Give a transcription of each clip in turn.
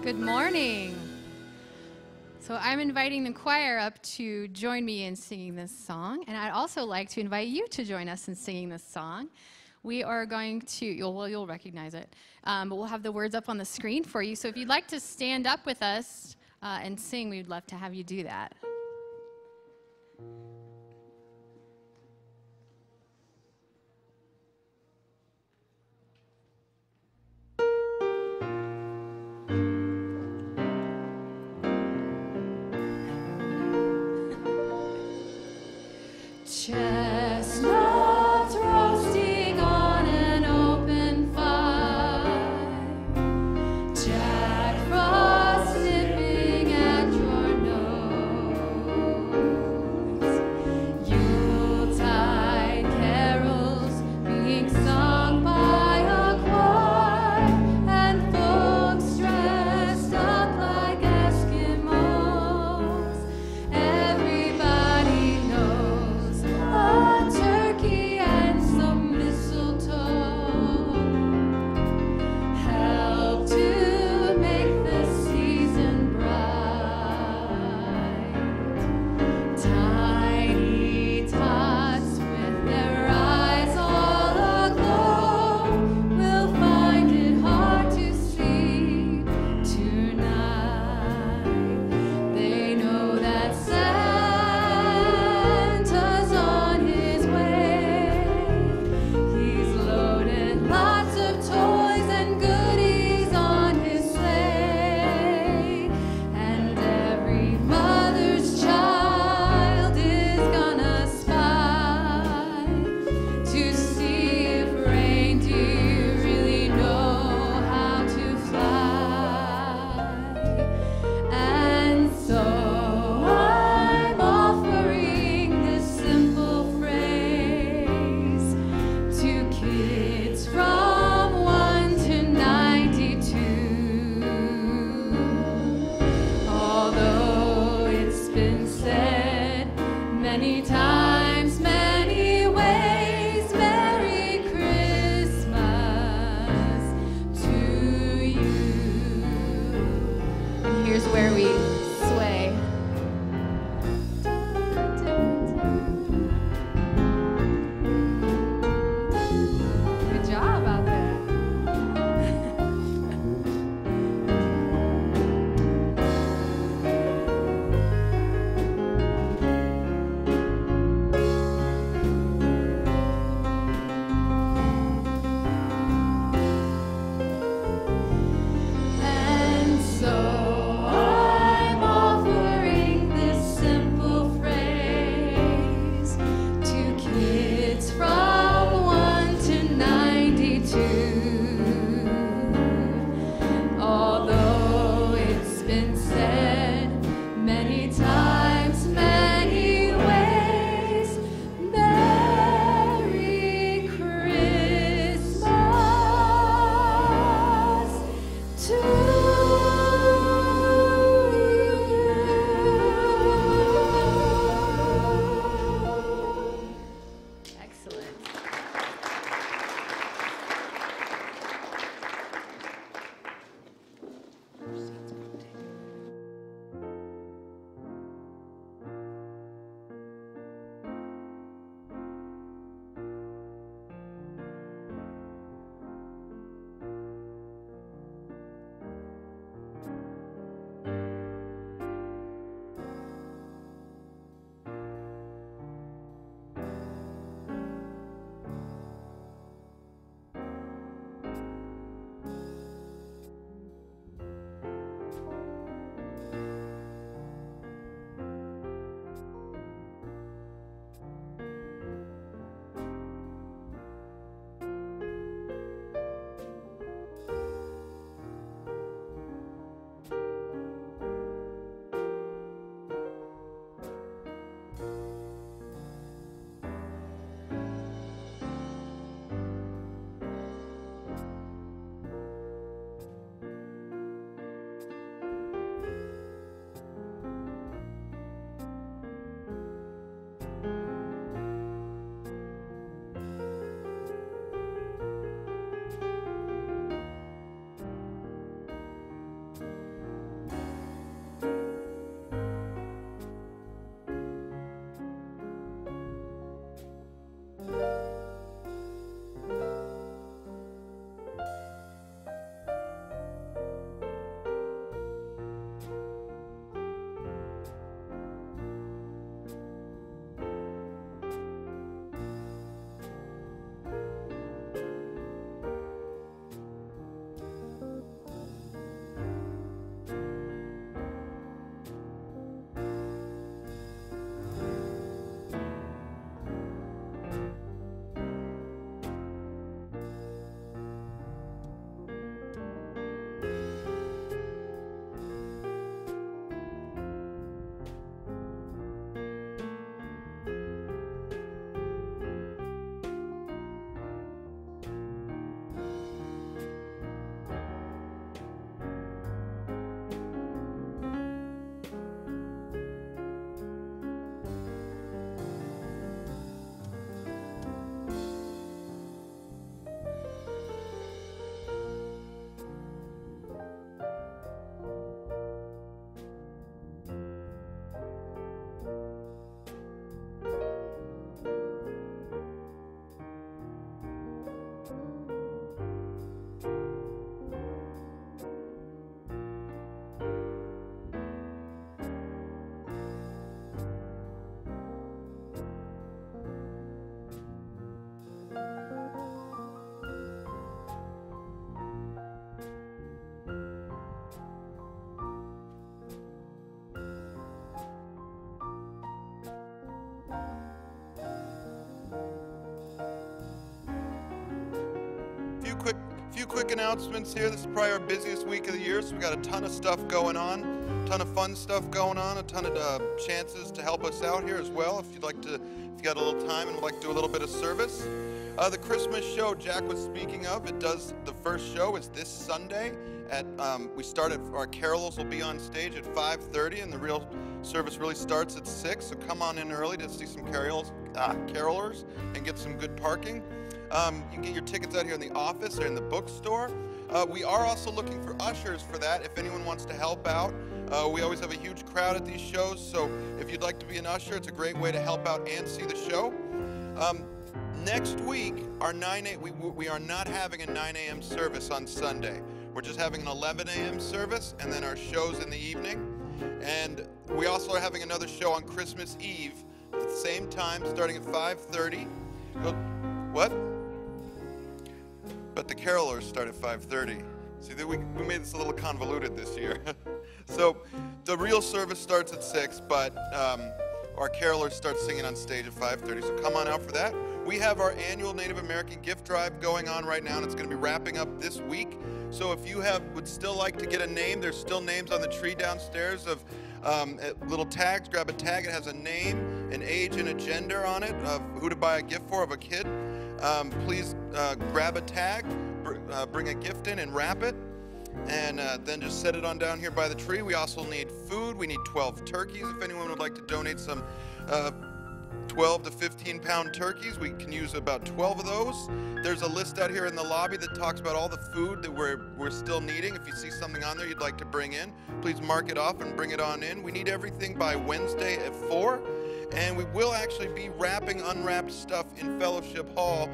Good morning. So I'm inviting the choir up to join me in singing this song, and I'd also like to invite you to join us in singing this song. We are going to, you'll recognize it, but we'll have the words up on the screen for you. So if you'd like to stand up with us and sing, we'd love to have you do that. Chestnuts roasting on an open fire, Jack Frost nipping at your nose. few quick announcements here. This is probably our busiest week of the year, so we got a ton of stuff going on, a ton of fun stuff going on, a ton of chances to help us out here as well. If you got a little time and would like to do a little bit of service. The Christmas show Jack was speaking of, the first show is this Sunday we start our carolers will be on stage at 5:30, and the real service really starts at 6, so come on in early to see some carolers and get some good parking. You can get your tickets out here in the office or in the bookstore. We are also looking for ushers for that if anyone wants to help out. We always have a huge crowd at these shows, so if you'd like to be an usher, it's a great way to help out and see the show. Next week, we are not having a 9 a.m. service on Sunday. We're just having an 11 a.m. service, and then our show's in the evening. And we also are having another show on Christmas Eve at the same time, starting at 5:30. What? But the carolers start at 5:30. See, we made this a little convoluted this year. So the real service starts at 6, but our carolers start singing on stage at 5:30. So come on out for that. We have our annual Native American gift drive going on right now, and it's going to be wrapping up this week. So if you would still like to get a name, there's still names on the tree downstairs of little tags. Grab a tag. It has a name, an age, and a gender on it of who to buy a gift for of a kid. Please grab a tag, bring a gift in, and wrap it. And then just set it on down here by the tree. We also need food. We need 12 turkeys. If anyone would like to donate some 12 to 15 pound turkeys, we can use about 12 of those. There's a list out here in the lobby that talks about all the food that we're still needing. If you see something on there you'd like to bring in, please mark it off and bring it on in. We need everything by Wednesday at 4, and we will actually be wrapping unwrapped stuff in Fellowship Hall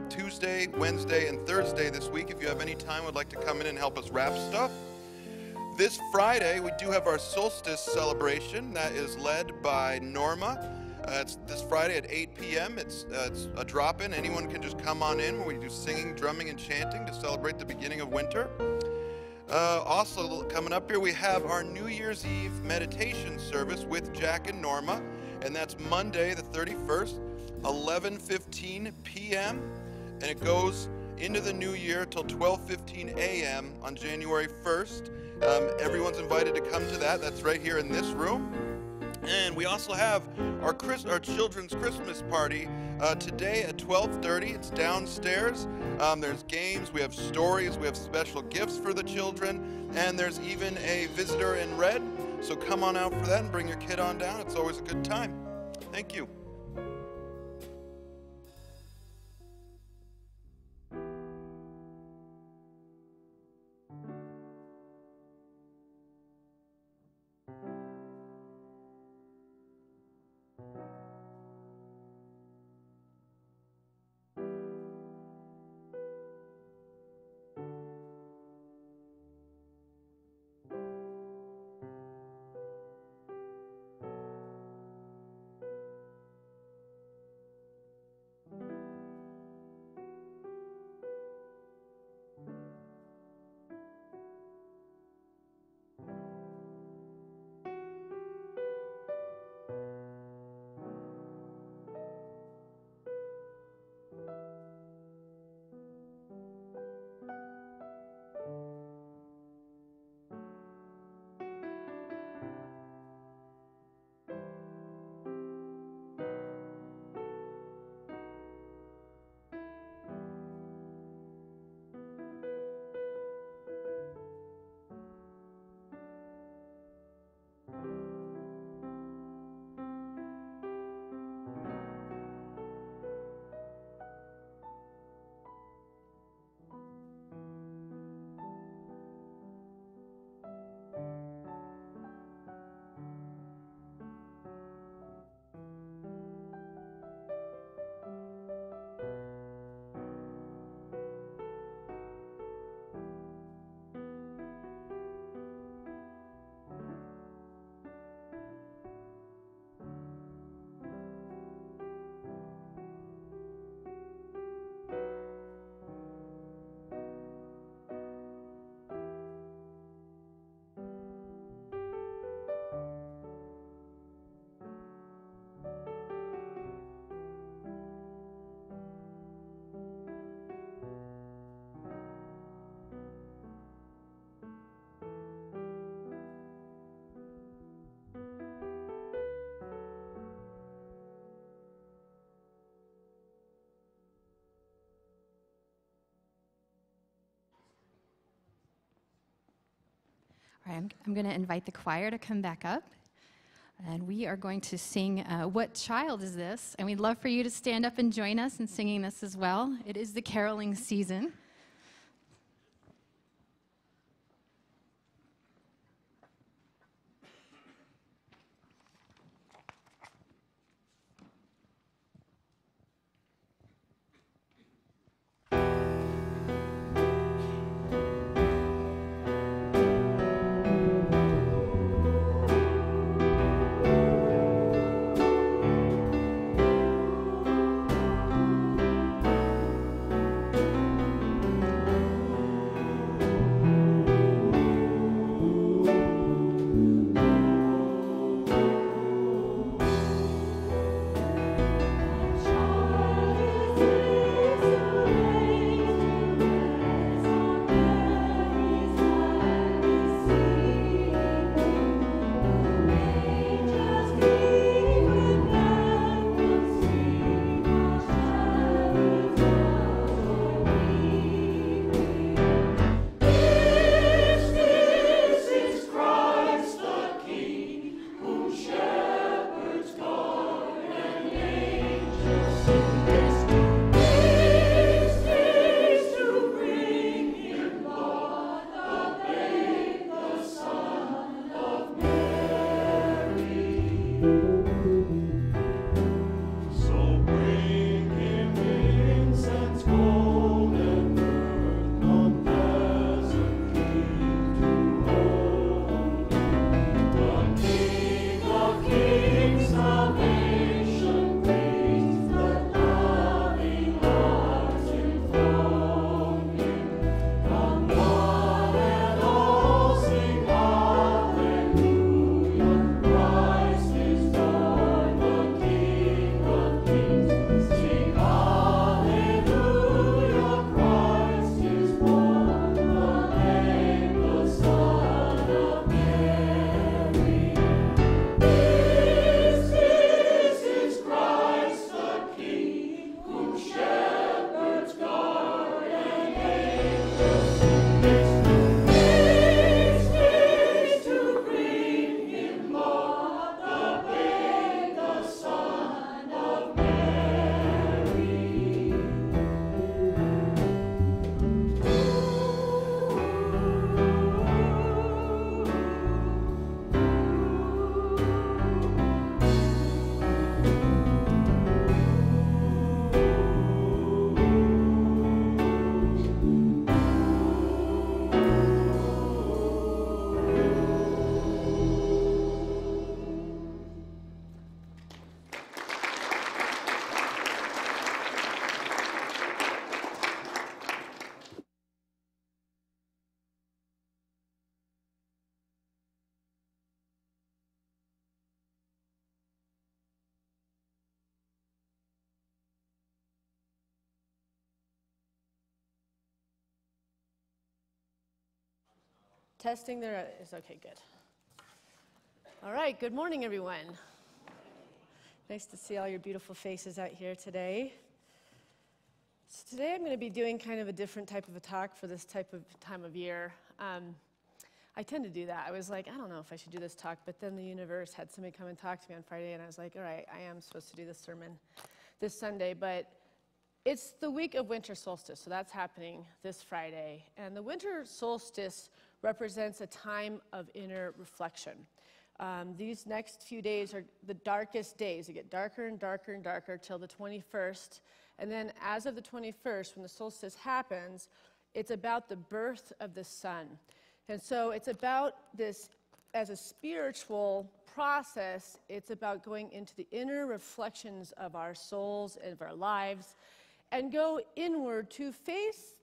Tuesday, Wednesday, and Thursday this week. If you have any time, would like to come in and help us wrap stuff. This Friday, we do have our solstice celebration that is led by Norma. It's this Friday at 8 p.m. It's a drop-in. Anyone can just come on in, where we do singing, drumming, and chanting to celebrate the beginning of winter. Also coming up here, we have our New Year's Eve meditation service with Jack and Norma, and that's Monday the 31st, 11:15 p.m., and it goes into the new year till 12:15 a.m. on January 1st. Everyone's invited to come to that. That's right here in this room. And we also have our children's Christmas party today at 12:30. It's downstairs. There's games, we have stories, we have special gifts for the children, and there's even a visitor in red. So come on out for that and bring your kid on down. It's always a good time. Thank you. All right, I'm going to invite the choir to come back up. And we are going to sing What Child Is This? And we'd love for you to stand up and join us in singing this as well. It is the caroling season. Testing there is okay, good. All right, good morning, everyone. Nice to see all your beautiful faces out here today. So today I'm going to be doing kind of a different type of a talk for this type of time of year. I tend to do that. I was like, I don't know if I should do this talk, but then the universe had somebody come and talk to me on Friday, and I was like, all right, I am supposed to do this sermon this Sunday, but it's the week of winter solstice, so that's happening this Friday. And the winter solstice represents a time of inner reflection. These next few days are the darkest days. They get darker and darker and darker till the 21st. And then as of the 21st, when the solstice happens, it's about the birth of the sun. And so it's about this, as a spiritual process, it's about going into the inner reflections of our souls and of our lives and go inward to face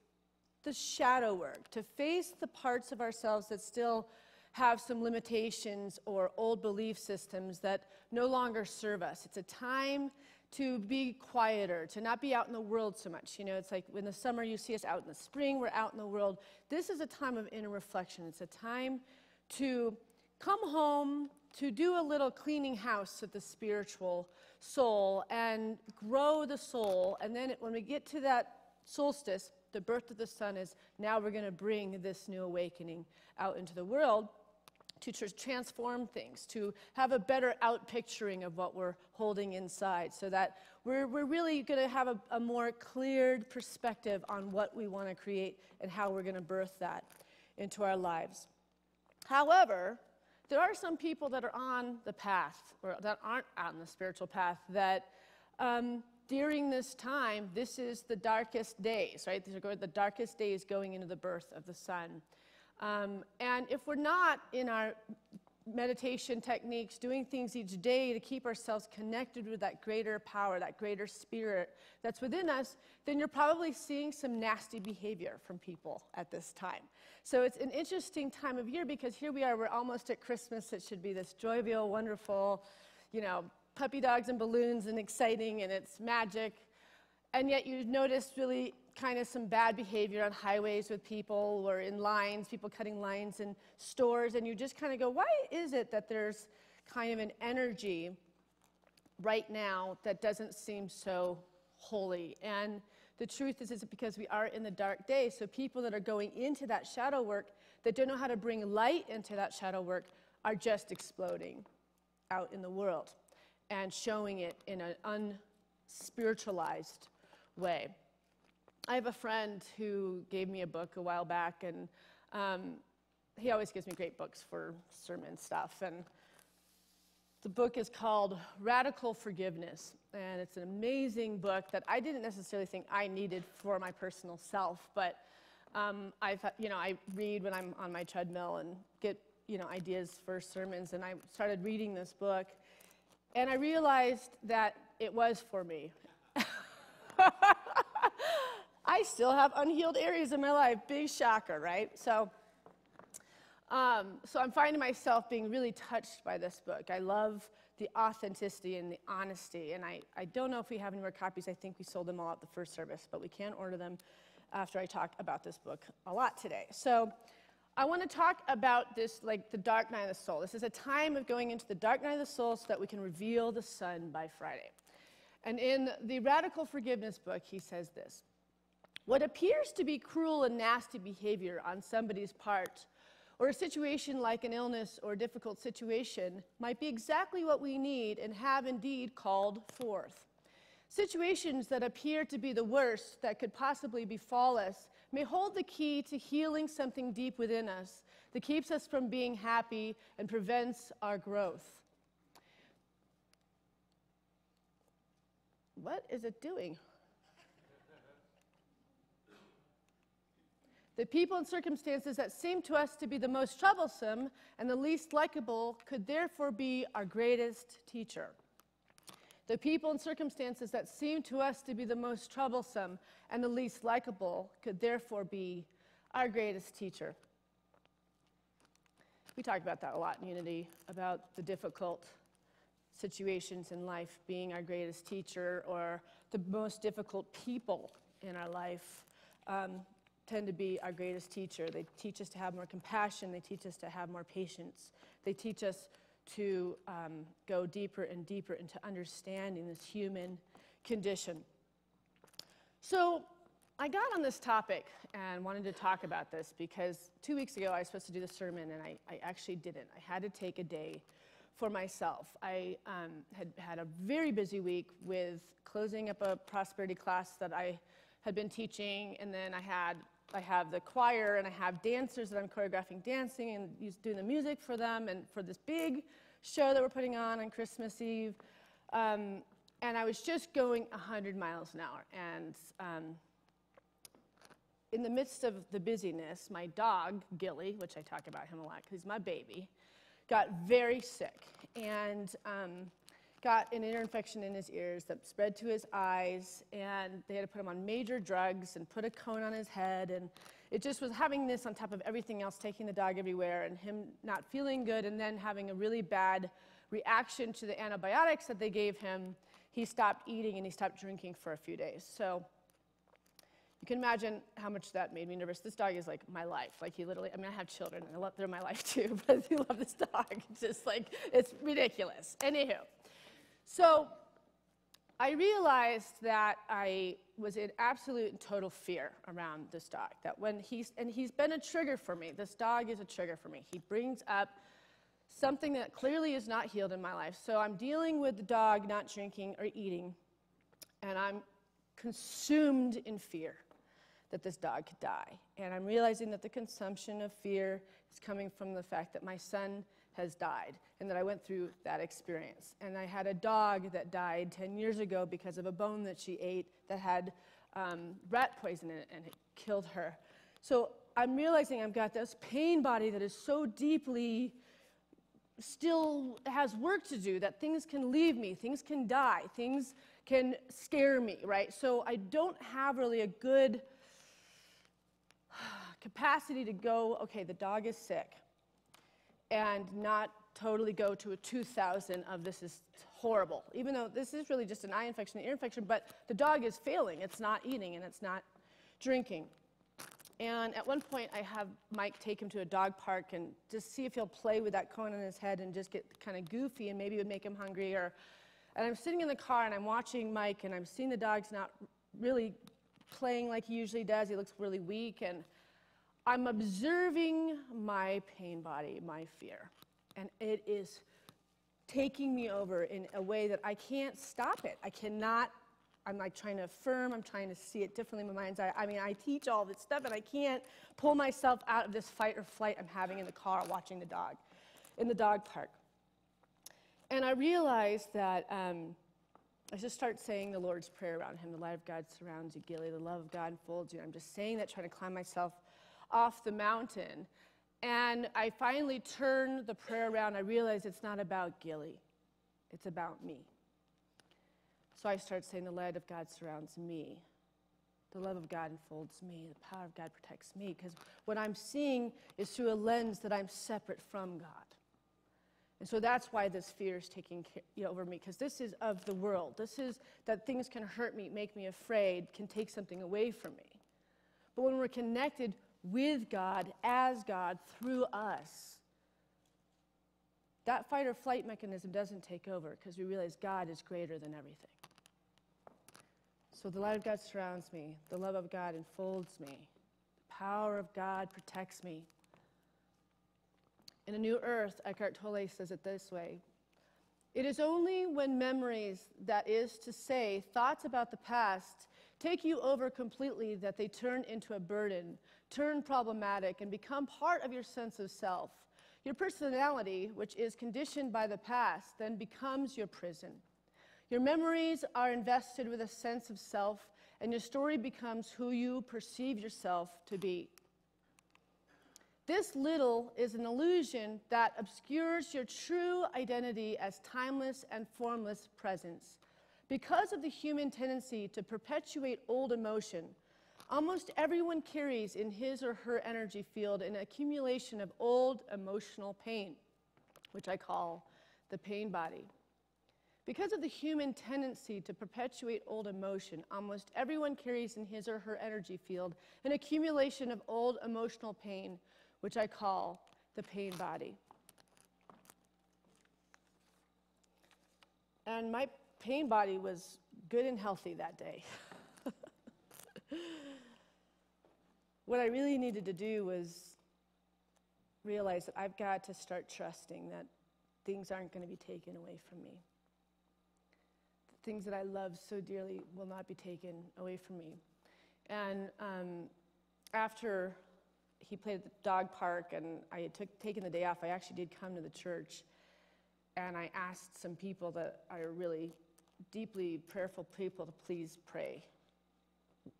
the shadow work, to face the parts of ourselves that still have some limitations or old belief systems that no longer serve us. It's a time to be quieter, to not be out in the world so much. You know, it's like in the summer you see us out in the spring, we're out in the world. This is a time of inner reflection. It's a time to come home, to do a little cleaning house of the spiritual soul and grow the soul. And then when we get to that solstice, the birth of the sun is now we're going to bring this new awakening out into the world. to transform things, to have a better out-picturing of what we're holding inside, so that we're really going to have a more cleared perspective on what we want to create and how we're going to birth that into our lives. However, there are some people that are on the path, or that aren't on the spiritual path, that during this time, this is the darkest days, right? These are the darkest days going into the birth of the sun. And if we're not in our meditation techniques, doing things each day to keep ourselves connected with that greater power, that greater spirit that's within us, then you're probably seeing some nasty behavior from people at this time. So it's an interesting time of year, because here we are, we're almost at Christmas. It should be this jovial, wonderful, puppy dogs and balloons and exciting, and it's magic. And yet you notice really kind of some bad behavior on highways with people, or in lines, people cutting lines in stores, and you just kind of go, why is it that there's kind of an energy right now that doesn't seem so holy? And the truth is because we are in the dark days, so people that are going into that shadow work, that don't know how to bring light into that shadow work, are just exploding out in the world and showing it in an unspiritualized way. I have a friend who gave me a book a while back, and he always gives me great books for sermon stuff. And the book is called Radical Forgiveness, and it's an amazing book that I didn't necessarily think I needed for my personal self, but I thought, I read when I'm on my treadmill and get, ideas for sermons, and I started reading this book, and I realized that it was for me. I still have unhealed areas in my life. Big shocker, right? So I'm finding myself being really touched by this book. I love the authenticity and the honesty, and I don't know if we have any more copies. I think we sold them all at the first service, but we can order them after I talk about this book a lot today. So I want to talk about this, like the dark night of the soul. This is a time of going into the dark night of the soul so that we can reveal the sun by Friday. And in the Radical Forgiveness book, he says this: what appears to be cruel and nasty behavior on somebody's part, or a situation like an illness or a difficult situation, might be exactly what we need and have indeed called forth. Situations that appear to be the worst that could possibly befall us may hold the key to healing something deep within us that keeps us from being happy and prevents our growth. What is it doing? The people and circumstances that seem to us to be the most troublesome and the least likable could therefore be our greatest teacher. The people and circumstances that seem to us to be the most troublesome and the least likable could therefore be our greatest teacher. We talk about that a lot in Unity, about the difficult situations in life being our greatest teacher, or the most difficult people in our life tend to be our greatest teacher. They teach us to have more compassion. They teach us to have more patience. They teach us to go deeper and deeper into understanding this human condition. So I got on this topic and wanted to talk about this because 2 weeks ago I was supposed to do the sermon, and I actually didn't. I had to take a day for myself. I had a very busy week with closing up a prosperity class that I had been teaching, and then I have the choir, and I have dancers that I'm choreographing dancing and doing the music for them, and for this big show that we're putting on Christmas Eve. And I was just going 100 miles an hour. And in the midst of the busyness, my dog, Gilly, which I talk about him a lot because he's my baby, got very sick and got an ear infection in his ears that spread to his eyes, and they had to put him on major drugs and put a cone on his head, and it just was having this on top of everything else, taking the dog everywhere, and him not feeling good, and then having a really bad reaction to the antibiotics that they gave him. He stopped eating and he stopped drinking for a few days. So you can imagine how much that made me nervous. This dog is like my life. Like he literally, I have children, and they're my life too, but I love this dog. It's just like, it's ridiculous. Anywho. So I realized that I was in absolute and total fear around this dog. That when he's been a trigger for me. This dog is a trigger for me. He brings up something that clearly is not healed in my life. So I'm dealing with the dog not drinking or eating, and I'm consumed in fear that this dog could die. And I'm realizing that the consumption of fear is coming from the fact that my son has died and that I went through that experience. And I had a dog that died 10 years ago because of a bone that she ate that had rat poison in it, and it killed her. So I'm realizing I've got this pain body that is so deeply still has work to do, that things can leave me, things can die, things can scare me, right? So I don't have really a good capacity to go, okay, the dog is sick, and not totally go to a 2,000 of this is horrible, even though this is really just an eye infection, an ear infection, but the dog is failing. It's not eating and it's not drinking. And at one point, I have Mike take him to a dog park and just see if he'll play with that cone on his head and just get kind of goofy, and maybe it would make him hungry. And I'm sitting in the car and I'm watching Mike, and I'm seeing the dog's not really playing like he usually does. He looks really weak, and I'm observing my pain body, my fear, and it is taking me over in a way that I can't stop it. I cannot. I'm like trying to affirm, I'm trying to see it differently in my mind's eye. I mean, I teach all this stuff, and I can't pull myself out of this fight or flight I'm having in the car watching the dog, in the dog park. And I realized that I just start saying the Lord's Prayer around him. The light of God surrounds you, Gilly. The love of God enfolds you. I'm just saying that, trying to climb myself off the mountain. And I finally turn the prayer around. I realize it's not about Gilly. It's about me. So I start saying the light of God surrounds me. The love of God enfolds me. The power of God protects me. Because what I'm seeing is through a lens that I'm separate from God. And so that's why this fear is taking over me. Because this is of the world. This is that things can hurt me, make me afraid, can take something away from me. But when we're connected with God, as God, through us, that fight or flight mechanism doesn't take over, because we realize God is greater than everything. So the light of God surrounds me. The love of God enfolds me. The power of God protects me. In A New Earth, Eckhart Tolle says it this way: it is only when memories, that is to say, thoughts about the past, take you over completely that they turn into a burden, turn problematic, and become part of your sense of self. Your personality, which is conditioned by the past, then becomes your prison. Your memories are invested with a sense of self, and your story becomes who you perceive yourself to be. This little is an illusion that obscures your true identity as timeless and formless presence. Because of the human tendency to perpetuate old emotion, almost everyone carries in his or her energy field an accumulation of old emotional pain, which I call the pain body. Because of the human tendency to perpetuate old emotion, almost everyone carries in his or her energy field an accumulation of old emotional pain, which I call the pain body. And my pain body was good and healthy that day. What I really needed to do was realize that I've got to start trusting that things aren't going to be taken away from me. The things that I love so dearly will not be taken away from me. And after he played at the dog park and I had taken the day off, I actually did come to the church, and I asked some people that are really deeply prayerful people to please pray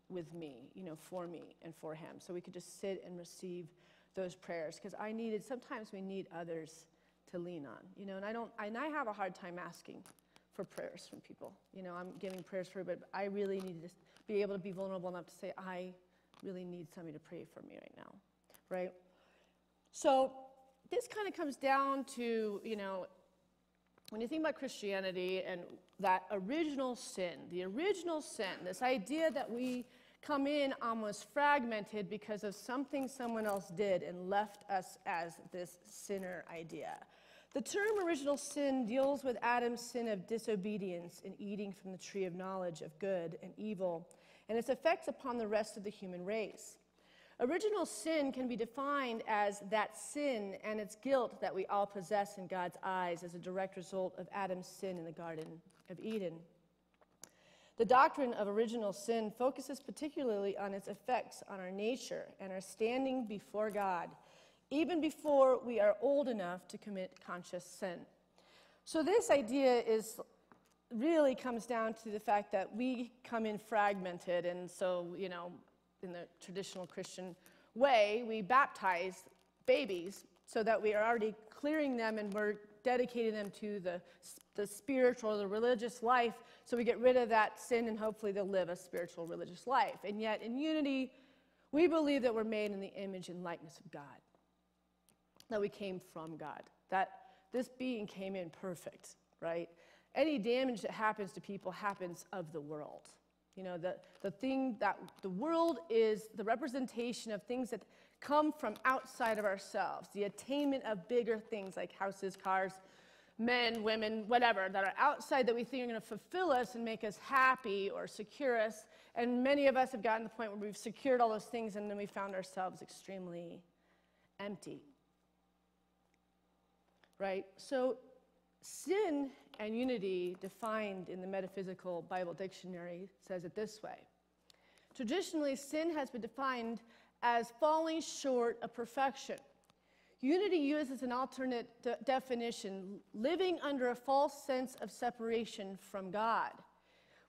with me, for me and for him, so we could just sit and receive those prayers, because sometimes we need others to lean on, and I have a hard time asking for prayers from people. I'm giving prayers for everybody, but I really need to be able to be vulnerable enough to say, I really need somebody to pray for me right now, right? So this kind of comes down to, when you think about Christianity and that original sin, this idea that we come in almost fragmented because of something someone else did and left us as this sinner idea. The term original sin deals with Adam's sin of disobedience in eating from the tree of knowledge of good and evil, and its effects upon the rest of the human race. Original sin can be defined as that sin and its guilt that we all possess in God's eyes as a direct result of Adam's sin in the Garden of Eden. The doctrine of original sin focuses particularly on its effects on our nature and our standing before God, even before we are old enough to commit conscious sin. So this idea really comes down to the fact that we come in fragmented, and so, in the traditional Christian way, we baptize babies so that we are already clearing them and we're dedicating them to the spiritual, the religious life, so we get rid of that sin and hopefully they'll live a spiritual, religious life. And yet in unity, we believe that we're made in the image and likeness of God, that we came from God, that this being came in perfect, right? Any damage that happens to people happens of the world. The thing that the world is the representation of things that come from outside of ourselves, the attainment of bigger things like houses, cars, men, women, whatever, that are outside that we think are going to fulfill us and make us happy or secure us. And many of us have gotten to the point where we've secured all those things and then we found ourselves extremely empty. Right? So sin and unity, defined in the Metaphysical Bible Dictionary, says it this way. Traditionally, sin has been defined as falling short of perfection. Unity uses an alternate definition, living under a false sense of separation from God.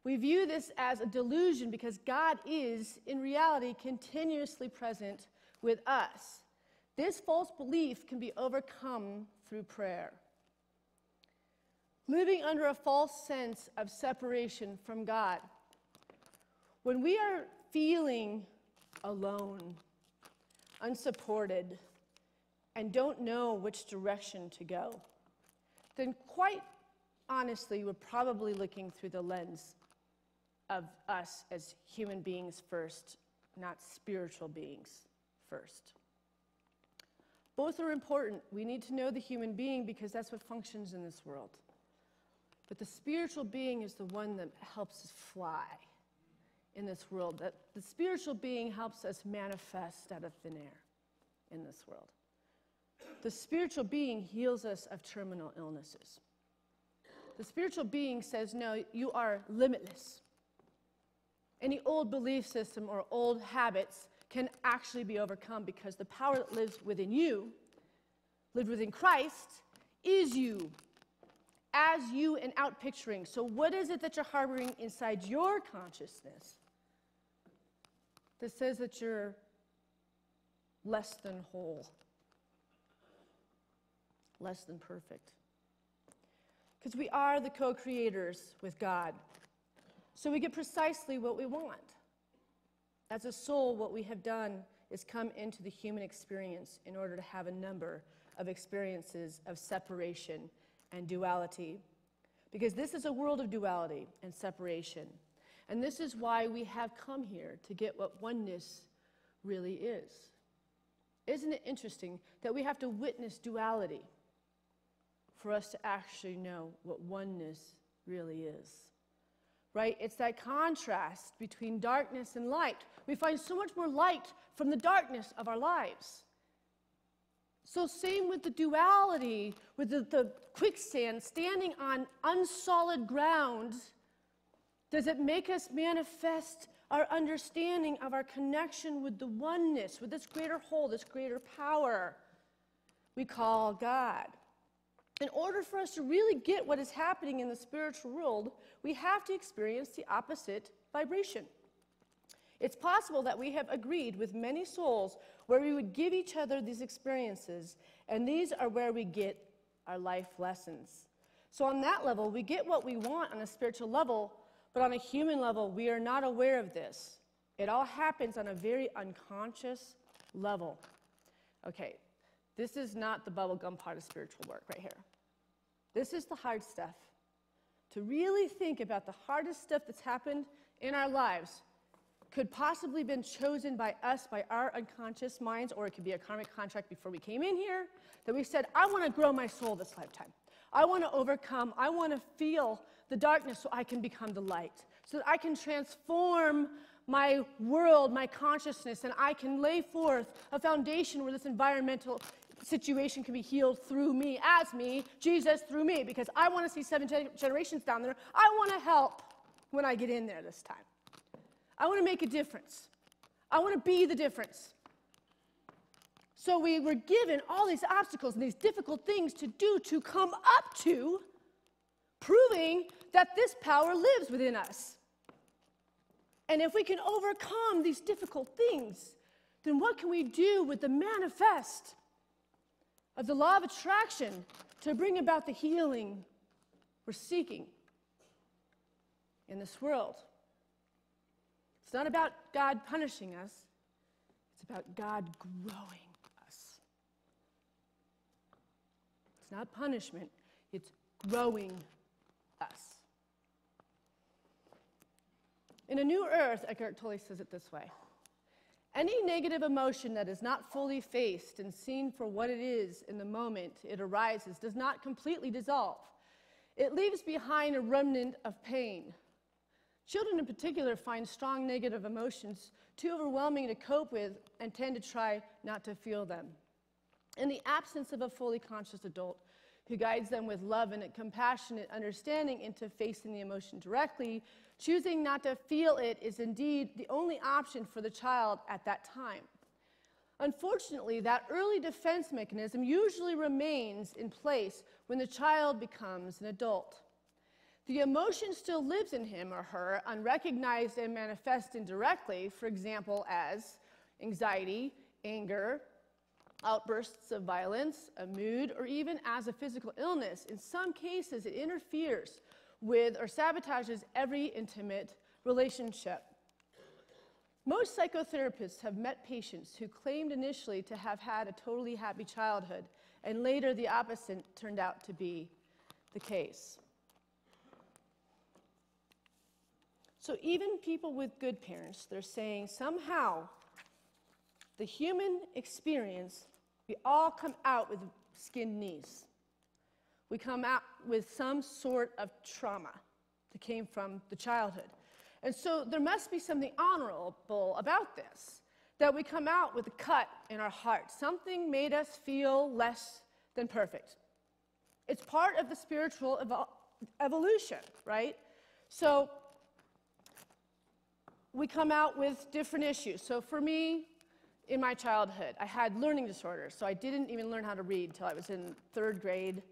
We view this as a delusion because God is, in reality, continuously present with us. This false belief can be overcome through prayer. Living under a false sense of separation from God. When we are feeling alone, unsupported, and don't know which direction to go, then quite honestly, we're probably looking through the lens of us as human beings first, not spiritual beings first. Both are important. We need to know the human being because that's what functions in this world. But the spiritual being is the one that helps us fly in this world. That the spiritual being helps us manifest out of thin air in this world. The spiritual being heals us of terminal illnesses. The spiritual being says, no, you are limitless. Any old belief system or old habits can actually be overcome because the power that lives within you, lived within Christ, is you. As you and out picturing. So what is it that you're harboring inside your consciousness that says that you're less than whole, less than perfect? Because we are the co-creators with God. So we get precisely what we want. As a soul, what we have done is come into the human experience in order to have a number of experiences of separation and duality, because this is a world of duality and separation. And this is why we have come here, to get what oneness really is. Isn't it interesting that we have to witness duality for us to actually know what oneness really is? Right? It's that contrast between darkness and light. We find so much more light from the darkness of our lives. So same with the duality, with the quicksand, standing on unsolid ground. Does it make us manifest our understanding of our connection with the oneness, with this greater whole, this greater power we call God? In order for us to really get what is happening in the spiritual world, we have to experience the opposite vibration. It's possible that we have agreed with many souls where we would give each other these experiences, and these are where we get our life lessons. So on that level, we get what we want on a spiritual level, but on a human level, we are not aware of this. It all happens on a very unconscious level. Okay, this is not the bubblegum part of spiritual work right here. This is the hard stuff. To really think about the hardest stuff that's happened in our lives could possibly been chosen by us, by our unconscious minds, or it could be a karmic contract before we came in here, that we said, I want to grow my soul this lifetime. I want to overcome. I want to feel the darkness so I can become the light, so that I can transform my world, my consciousness, and I can lay forth a foundation where this environmental situation can be healed through me, as me, Jesus through me, because I want to see 7 generations down there. I want to help when I get in there this time. I want to make a difference. I want to be the difference. So we were given all these obstacles and these difficult things to do to come up to, proving that this power lives within us. And if we can overcome these difficult things, then what can we do with the manifest of the law of attraction to bring about the healing we're seeking in this world? It's not about God punishing us. It's about God growing us. It's not punishment. It's growing us. In A New Earth, Eckhart Tolle says it this way: any negative emotion that is not fully faced and seen for what it is in the moment it arises does not completely dissolve. It leaves behind a remnant of pain. Children in particular find strong negative emotions too overwhelming to cope with and tend to try not to feel them. In the absence of a fully conscious adult who guides them with love and a compassionate understanding into facing the emotion directly, choosing not to feel it is indeed the only option for the child at that time. Unfortunately, that early defense mechanism usually remains in place when the child becomes an adult. The emotion still lives in him or her, unrecognized and manifest indirectly, for example, as anxiety, anger, outbursts of violence, a mood, or even as a physical illness. In some cases, it interferes with or sabotages every intimate relationship. Most psychotherapists have met patients who claimed initially to have had a totally happy childhood, and later the opposite turned out to be the case. So even people with good parents, they're saying somehow the human experience, we all come out with skinned knees. We come out with some sort of trauma that came from the childhood. And so there must be something honorable about this, that we come out with a cut in our heart. Something made us feel less than perfect. It's part of the spiritual evolution, right? So we come out with different issues. So for me, in my childhood, I had learning disorders. So I didn't even learn how to read until I was in 3rd grade.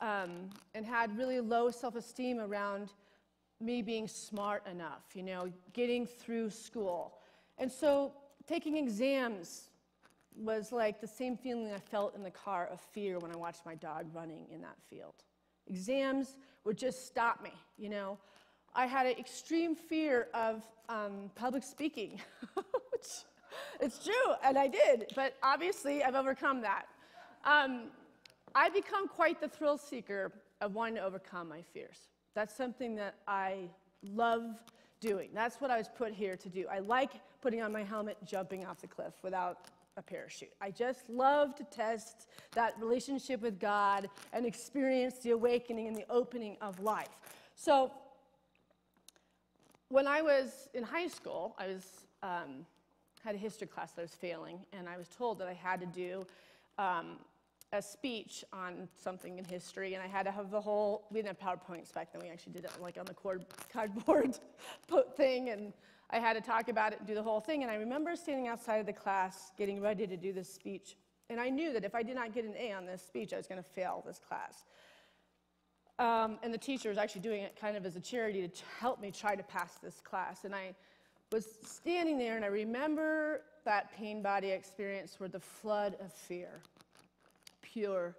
And had really low self-esteem around me being smart enough, getting through school. And so taking exams was like the same feeling I felt in the car of fear when I watched my dog running in that field. Exams would just stop me, I had an extreme fear of public speaking, which it's true, and I did, but obviously I've overcome that. I become quite the thrill seeker of wanting to overcome my fears. That's something that I love doing. That's what I was put here to do. I like putting on my helmet, jumping off the cliff without a parachute. I just love to test that relationship with God and experience the awakening and the opening of life. So when I was in high school, I had a history class that I was failing, and I was told that I had to do a speech on something in history, and I had to have we didn't have PowerPoints back then, we actually did it like on the cardboard thing, and I had to talk about it and do the whole thing, and I remember standing outside of the class getting ready to do this speech, and I knew that if I did not get an A on this speech, I was going to fail this class. And the teacher was actually doing it kind of as a charity to help me try to pass this class, and I was standing there, and I remember that pain body experience where the flood of fear, pure,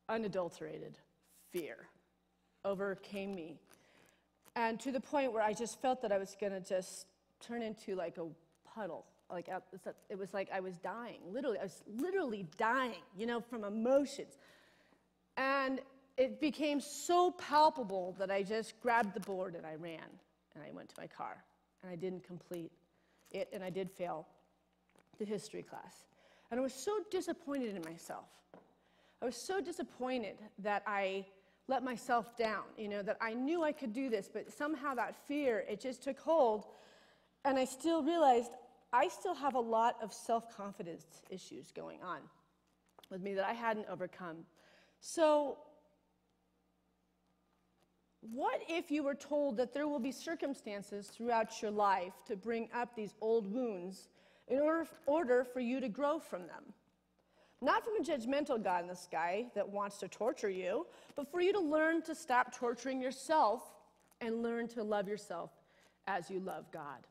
unadulterated fear overcame me. And to the point where I just felt that I was going to just turn into like a puddle. It was like I was dying, literally. I was literally dying, from emotions. And it became so palpable that I just grabbed the board and I ran. And I went to my car. And I didn't complete it, and I did fail the history class. And I was so disappointed in myself. I was so disappointed that I let myself down, that I knew I could do this, but somehow that fear, it just took hold, And I still realized I still have a lot of self-confidence issues going on with me that I hadn't overcome. So what if you were told that there will be circumstances throughout your life to bring up these old wounds in order for you to grow from them? Not from a judgmental God in the sky that wants to torture you, but for you to learn to stop torturing yourself and learn to love yourself as you love God.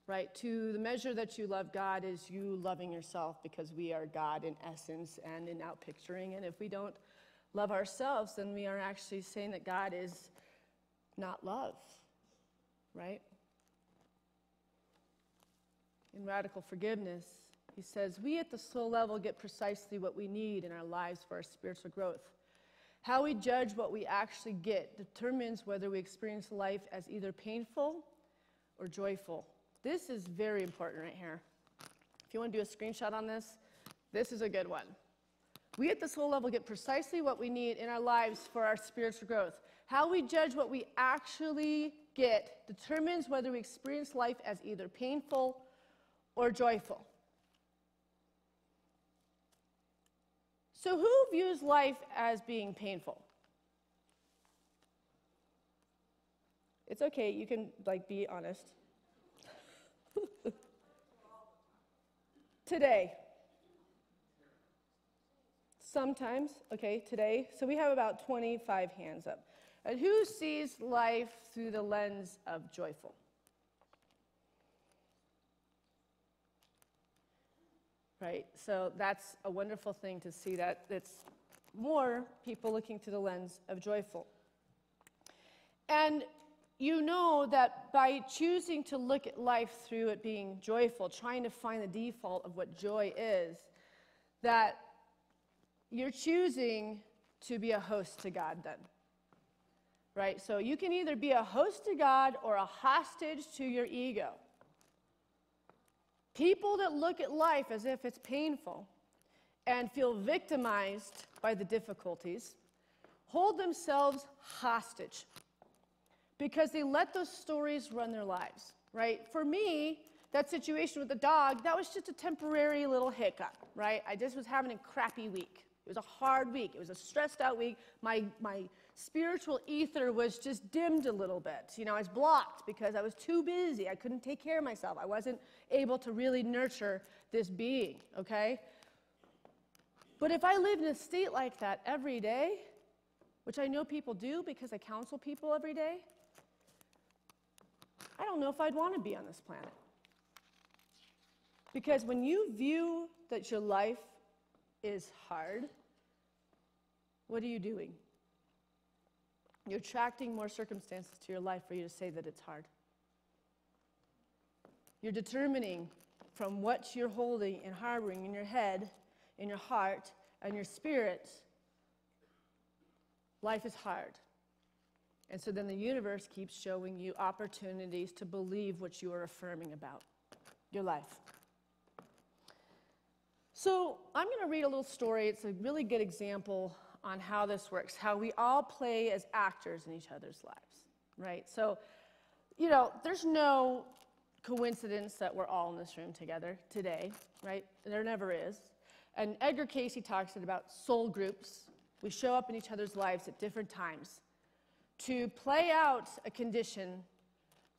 Right? To the measure that you love God is you loving yourself, because we are God in essence and in outpicturing. And if we don't love ourselves, then we are actually saying that God is not love. Right? In radical forgiveness, he says, we at the soul level get precisely what we need in our lives for our spiritual growth. How we judge what we actually get determines whether we experience life as either painful or joyful. This is very important right here. If you want to do a screenshot on this, this is a good one. We at the soul level get precisely what we need in our lives for our spiritual growth. How we judge what we actually get determines whether we experience life as either painful or joyful. So who views life as being painful? It's okay, you can be honest. Today. Sometimes, okay, today. So we have about 25 hands up. And who sees life through the lens of joyful? Right, so that's a wonderful thing to see, that it's more people looking through the lens of joyful. And you know that by choosing to look at life through it being joyful, trying to find the default of what joy is, that you're choosing to be a host to God then. Right, so you can either be a host to God or a hostage to your ego. People that look at life as if it's painful and feel victimized by the difficulties hold themselves hostage because they let those stories run their lives, right? For me, that situation with the dog, that was just a temporary little hiccup, right? I just was having a crappy week. It was a hard week. It was a stressed out week. My spiritual ether was just dimmed a little bit. You know, I was blocked because I was too busy. I couldn't take care of myself. I wasn't able to really nurture this being, okay? But if I lived in a state like that every day, which I know people do because I counsel people every day, I don't know if I'd want to be on this planet. Because when you view that your life is hard, what are you doing? You're attracting more circumstances to your life for you to say that it's hard. You're determining from what you're holding and harboring in your head, in your heart, and your spirit, life is hard. And so then the universe keeps showing you opportunities to believe what you are affirming about your life. So I'm going to read a little story. It's a really good example on how this works, how we all play as actors in each other's lives, right? So, you know, there's no coincidence that we're all in this room together today, right? There never is. And Edgar Cayce talks about soul groups. We show up in each other's lives at different times to play out a condition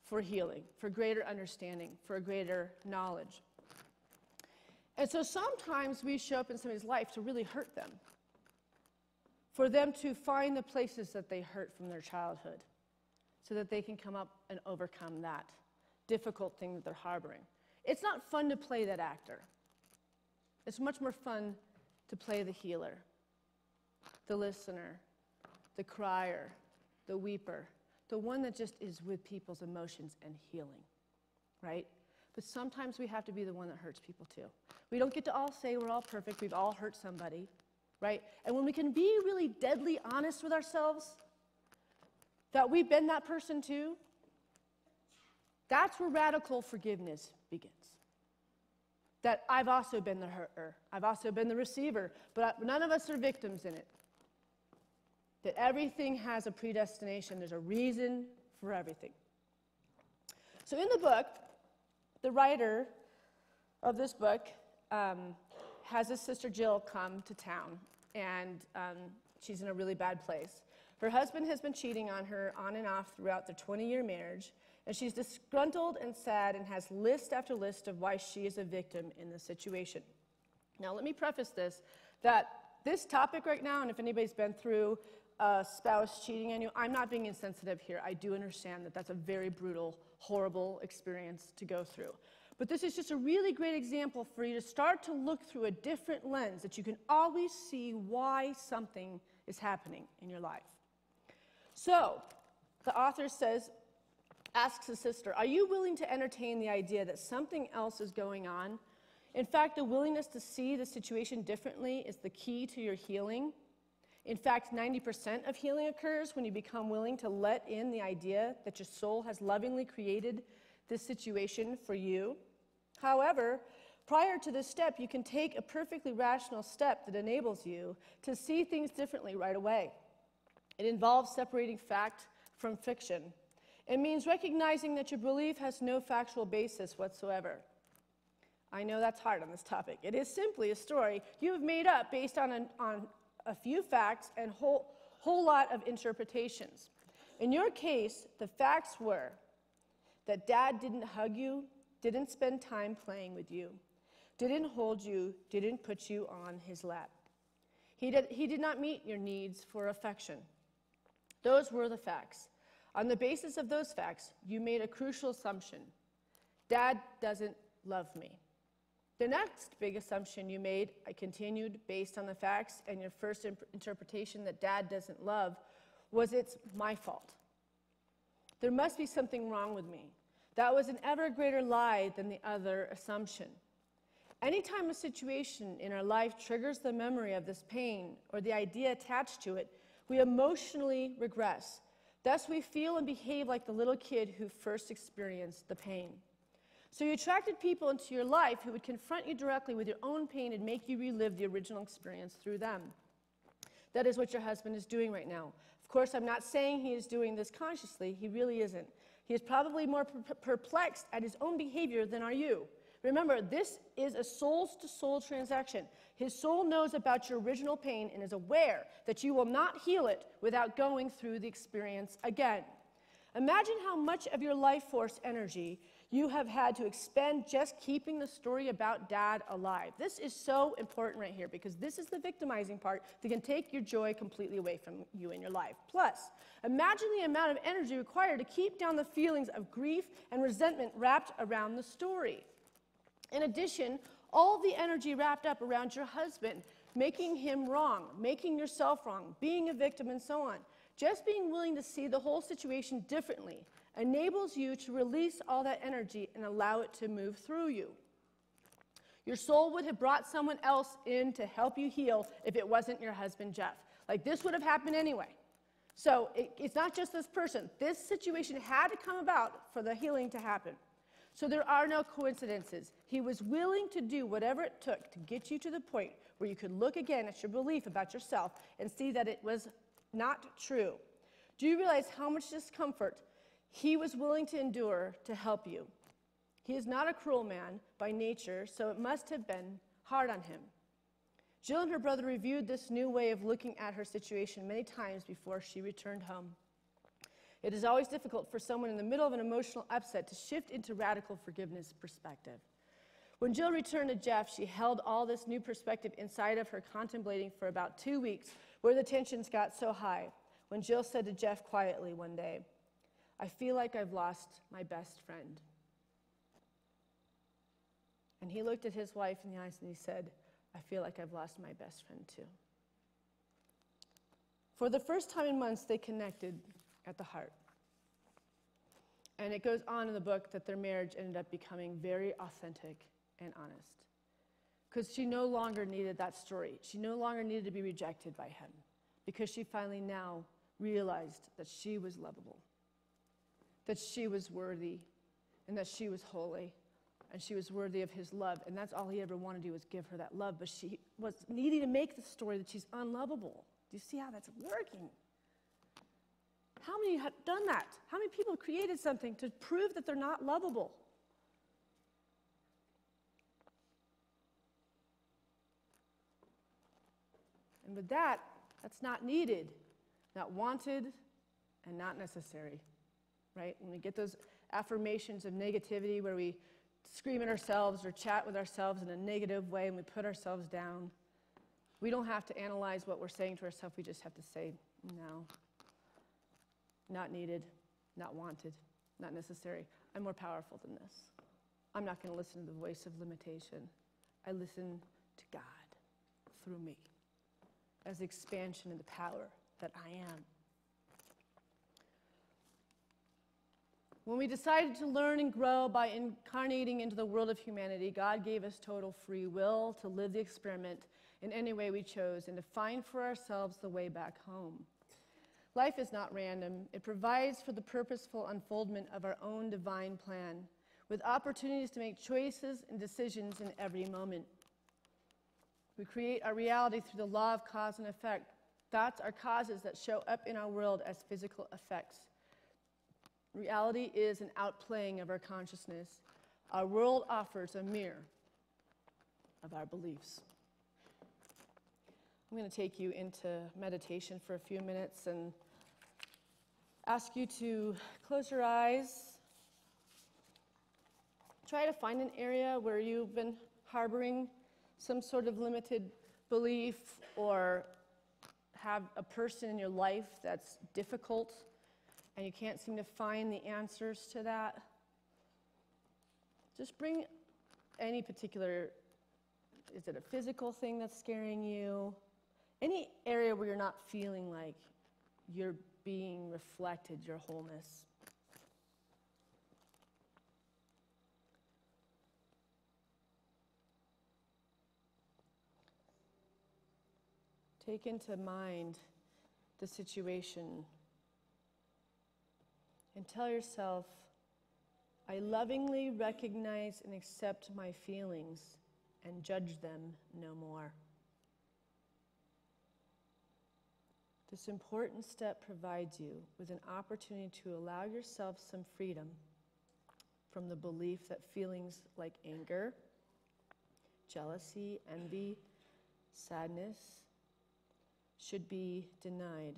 for healing, for greater understanding, for greater knowledge. And so sometimes we show up in somebody's life to really hurt them, for them to find the places that they hurt from their childhood so that they can come up and overcome that difficult thing that they're harboring. It's not fun to play that actor. It's much more fun to play the healer, the listener, the crier, the weeper, the one that just is with people's emotions and healing, right? But sometimes we have to be the one that hurts people too. We don't get to all say we're all perfect. We've all hurt somebody, right? And when we can be really deadly honest with ourselves that we've been that person too, that's where radical forgiveness begins. That I've also been the hurter. I've also been the receiver, but none of us are victims in it. That everything has a predestination. There's a reason for everything. So in the book, the writer of this book has his sister Jill come to town, and she's in a really bad place. Her husband has been cheating on her on and off throughout their 20-year marriage, and she's disgruntled and sad and has list after list of why she is a victim in this situation. Now, let me preface this, that this topic right now, and if anybody's been through a spouse cheating on you, I'm not being insensitive here. I do understand that that's a very brutal, horrible experience to go through. But this is just a really great example for you to start to look through a different lens, that you can always see why something is happening in your life. So, the author asks his sister, are you willing to entertain the idea that something else is going on? In fact, the willingness to see the situation differently is the key to your healing. In fact, 90% of healing occurs when you become willing to let in the idea that your soul has lovingly created this situation for you. However, prior to this step, you can take a perfectly rational step that enables you to see things differently right away. It involves separating fact from fiction. It means recognizing that your belief has no factual basis whatsoever. I know that's hard on this topic. It is simply a story you have made up based on a few facts and whole lot of interpretations. In your case, the facts were that Dad didn't hug you, didn't spend time playing with you, didn't hold you, didn't put you on his lap. He did not meet your needs for affection. Those were the facts. On the basis of those facts, you made a crucial assumption. Dad doesn't love me. The next big assumption you made, I continued, based on the facts and your first interpretation that Dad doesn't love, was it's my fault. There must be something wrong with me. That was an ever greater lie than the other assumption. Anytime a situation in our life triggers the memory of this pain or the idea attached to it, we emotionally regress. Thus, we feel and behave like the little kid who first experienced the pain. So you attracted people into your life who would confront you directly with your own pain and make you relive the original experience through them. That is what your husband is doing right now. Of course, I'm not saying he is doing this consciously. He really isn't. He is probably more perplexed at his own behavior than are you. Remember, this is a souls-to-soul transaction. His soul knows about your original pain and is aware that you will not heal it without going through the experience again. Imagine how much of your life force energy you have had to expend just keeping the story about Dad alive. This is so important right here because this is the victimizing part that can take your joy completely away from you in your life. Plus, imagine the amount of energy required to keep down the feelings of grief and resentment wrapped around the story. In addition, all the energy wrapped up around your husband, making him wrong, making yourself wrong, being a victim, and so on. Just being willing to see the whole situation differently enables you to release all that energy and allow it to move through you. Your soul would have brought someone else in to help you heal if it wasn't your husband, Jeff. Like, this would have happened anyway. So it's not just this person. This situation had to come about for the healing to happen. So there are no coincidences. He was willing to do whatever it took to get you to the point where you could look again at your belief about yourself and see that it was not true. Do you realize how much discomfort he was willing to endure to help you? He is not a cruel man by nature, so it must have been hard on him. Jill and her brother reviewed this new way of looking at her situation many times before she returned home. It is always difficult for someone in the middle of an emotional upset to shift into radical forgiveness perspective. When Jill returned to Jeff, she held all this new perspective inside of her, contemplating for about 2 weeks, where the tensions got so high. When Jill said to Jeff quietly one day, "I feel like I've lost my best friend." And he looked at his wife in the eyes and he said, "I feel like I've lost my best friend too." For the first time in months, they connected at the heart. And it goes on in the book that their marriage ended up becoming very authentic and honest. Because she no longer needed that story. She no longer needed to be rejected by him. Because she finally now realized that she was lovable, that she was worthy, and that she was holy, and she was worthy of his love. And that's all he ever wanted to do was give her that love. But she was needing to make the story that she's unlovable. Do you see how that's working? How many have done that? How many people have created something to prove that they're not lovable? And with that, that's not needed, not wanted, and not necessary, right? When we get those affirmations of negativity where we scream at ourselves or chat with ourselves in a negative way and we put ourselves down, we don't have to analyze what we're saying to ourselves. We just have to say, no, not needed, not wanted, not necessary. I'm more powerful than this. I'm not going to listen to the voice of limitation. I listen to God through me as the expansion of the power that I am. When we decided to learn and grow by incarnating into the world of humanity, God gave us total free will to live the experiment in any way we chose and to find for ourselves the way back home. Life is not random. It provides for the purposeful unfoldment of our own divine plan, with opportunities to make choices and decisions in every moment. We create our reality through the law of cause and effect. Thoughts are causes that show up in our world as physical effects. Reality is an outplaying of our consciousness. Our world offers a mirror of our beliefs. I'm going to take you into meditation for a few minutes and ask you to close your eyes. Try to find an area where you've been harboring some sort of limited belief or have a person in your life that's difficult and you can't seem to find the answers to that. Just bring any particular, is it a physical thing that's scaring you? Any area where you're not feeling like you're being reflected, your wholeness. Take into mind the situation and tell yourself, I lovingly recognize and accept my feelings and judge them no more. This important step provides you with an opportunity to allow yourself some freedom from the belief that feelings like anger, jealousy, envy, sadness should be denied.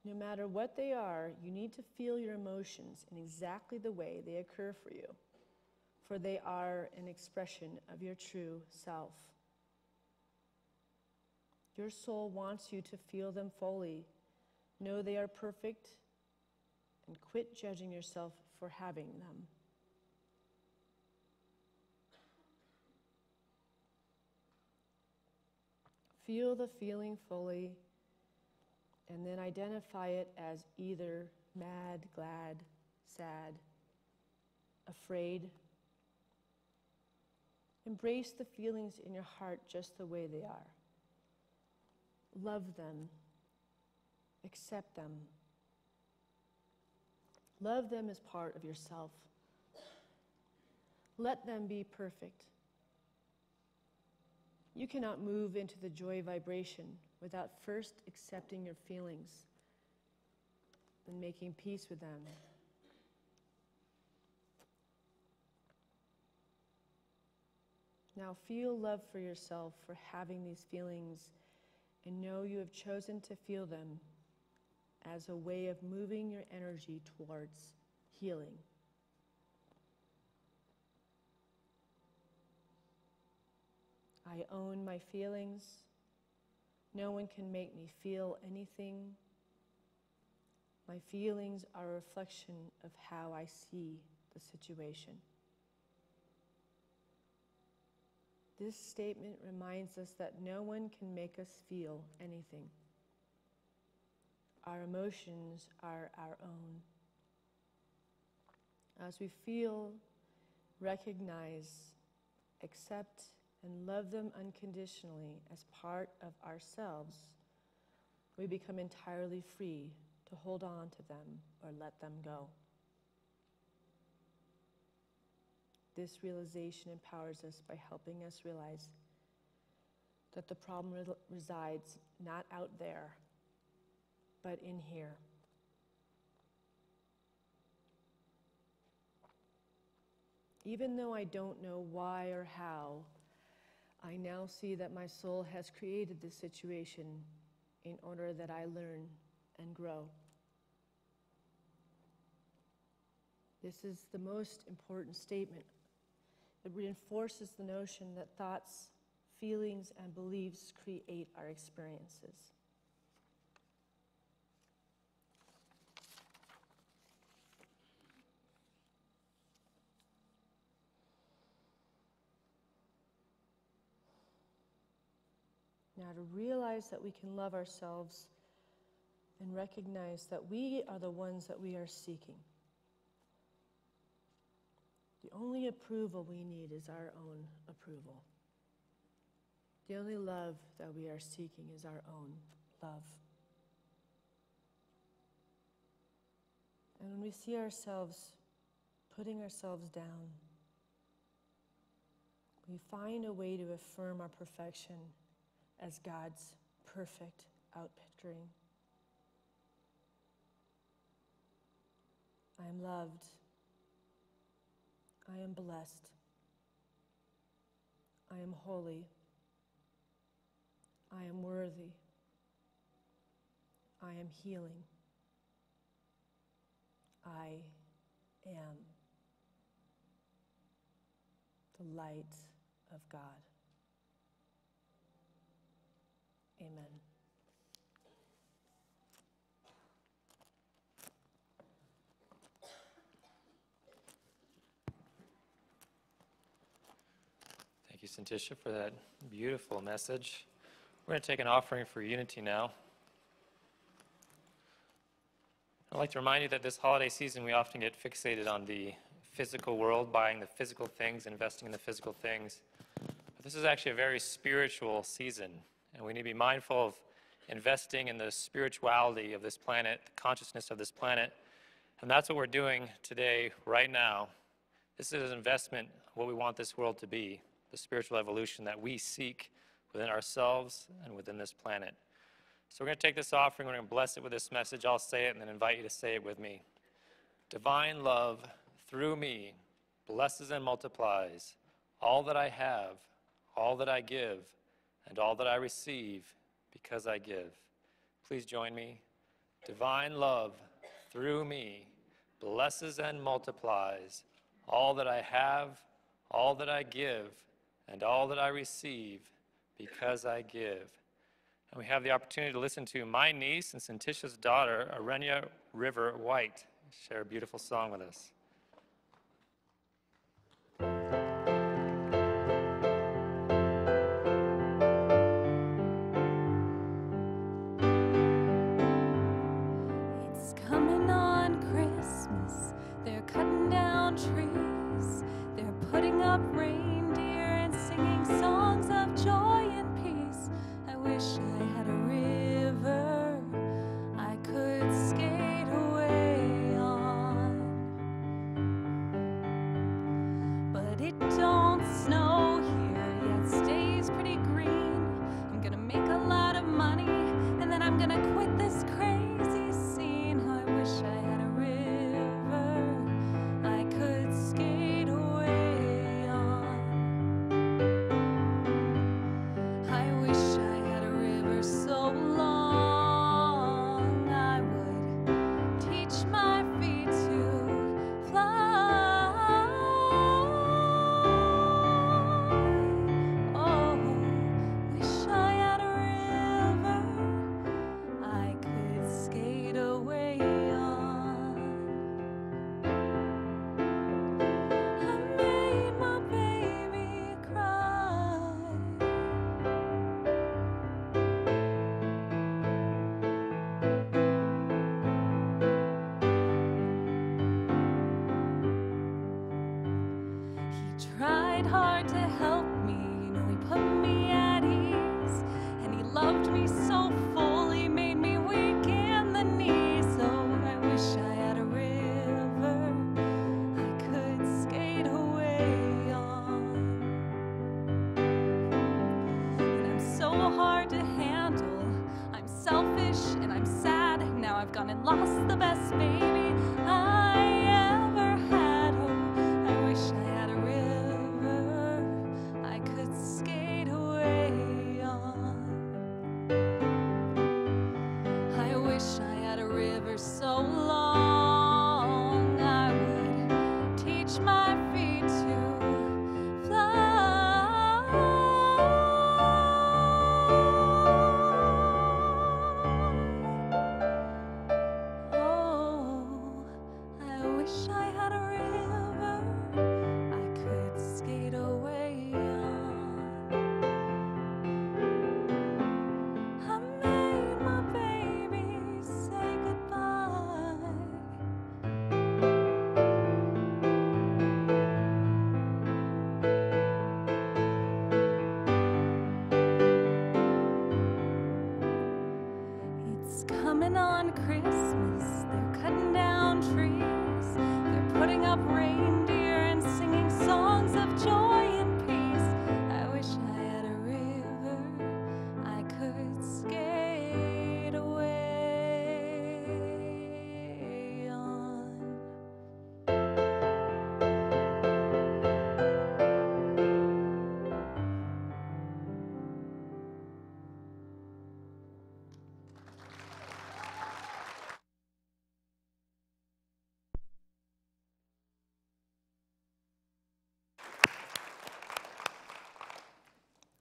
No matter what they are, you need to feel your emotions in exactly the way they occur for you, for they are an expression of your true self. Your soul wants you to feel them fully. Know they are perfect and quit judging yourself for having them. Feel the feeling fully and then identify it as either mad, glad, sad, afraid. Embrace the feelings in your heart just the way they are. Love them. Accept them. Love them as part of yourself. Let them be perfect. You cannot move into the joy vibration without first accepting your feelings and making peace with them. Now feel love for yourself for having these feelings and know you have chosen to feel them as a way of moving your energy towards healing. I own my feelings. No one can make me feel anything. My feelings are a reflection of how I see the situation. This statement reminds us that no one can make us feel anything. Our emotions are our own. As we feel, recognize, accept, and love them unconditionally as part of ourselves, we become entirely free to hold on to them or let them go. This realization empowers us by helping us realize that the problem resides not out there, but in here. Even though I don't know why or how, I now see that my soul has created this situation in order that I learn and grow. This is the most important statement. It reinforces the notion that thoughts, feelings, and beliefs create our experiences. Now, to realize that we can love ourselves and recognize that we are the ones that we are seeking. The only approval we need is our own approval. The only love that we are seeking is our own love. And when we see ourselves putting ourselves down, we find a way to affirm our perfection as God's perfect outpicturing. I am loved. I am blessed. I am holy. I am worthy. I am healing. I am the light of God. Amen. Thank you, Santisha, for that beautiful message. We're going to take an offering for unity now. I'd like to remind you that this holiday season we often get fixated on the physical world, buying the physical things, investing in the physical things. But this is actually a very spiritual season, and we need to be mindful of investing in the spirituality of this planet, the consciousness of this planet. And that's what we're doing today, right now. This is an investment in what we want this world to be, the spiritual evolution that we seek within ourselves and within this planet. So we're going to take this offering, we're going to bless it with this message. I'll say it and then invite you to say it with me. Divine love through me blesses and multiplies all that I have, all that I give, and all that I receive because I give. Please join me. Divine love through me blesses and multiplies all that I have, all that I give, and all that I receive because I give. And we have the opportunity to listen to my niece and Santisha's daughter, Arenya River White, share a beautiful song with us. It's coming on Christmas. They're cutting down trees. They're putting up reindeer and singing songs of joy and peace. I wish I had a river I could skate away on. gone and lost the best baby I ever had. Oh, I wish I had a river I could skate away on. I wish I had a river so long I would teach my feet to fly. Oh, I wish I had a river I could skate away on. I made my baby say goodbye. It's coming on Christmas. They're cutting down trees. They're putting up reindeer and singing songs of joy and peace. I wish I had a river I could skate away on.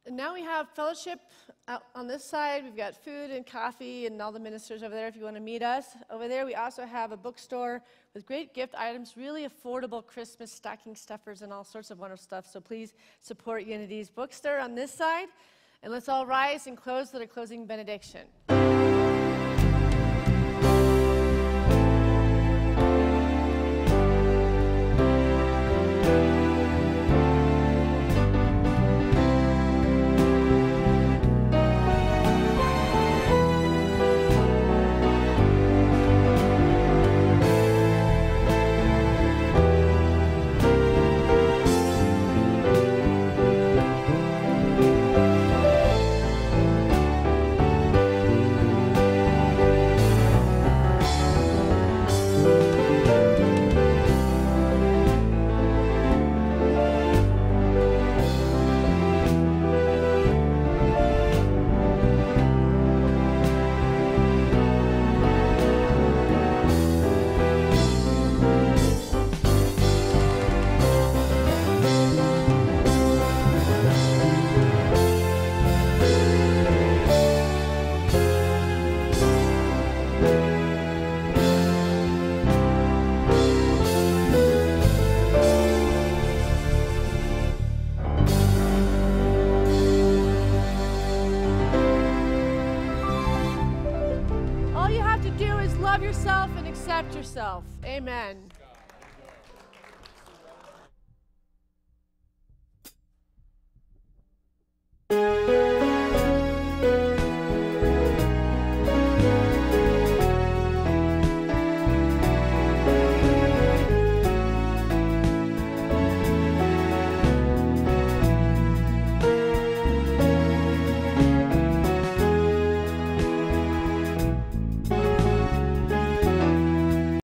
And now we have fellowship out on this side. We've got food and coffee and all the ministers over there if you want to meet us. Over there we also have a bookstore with great gift items, really affordable Christmas stocking stuffers and all sorts of wonderful stuff. So please support Unity's bookstore on this side. And let's all rise and close with a closing benediction. All you have to do is love yourself and accept yourself. Amen.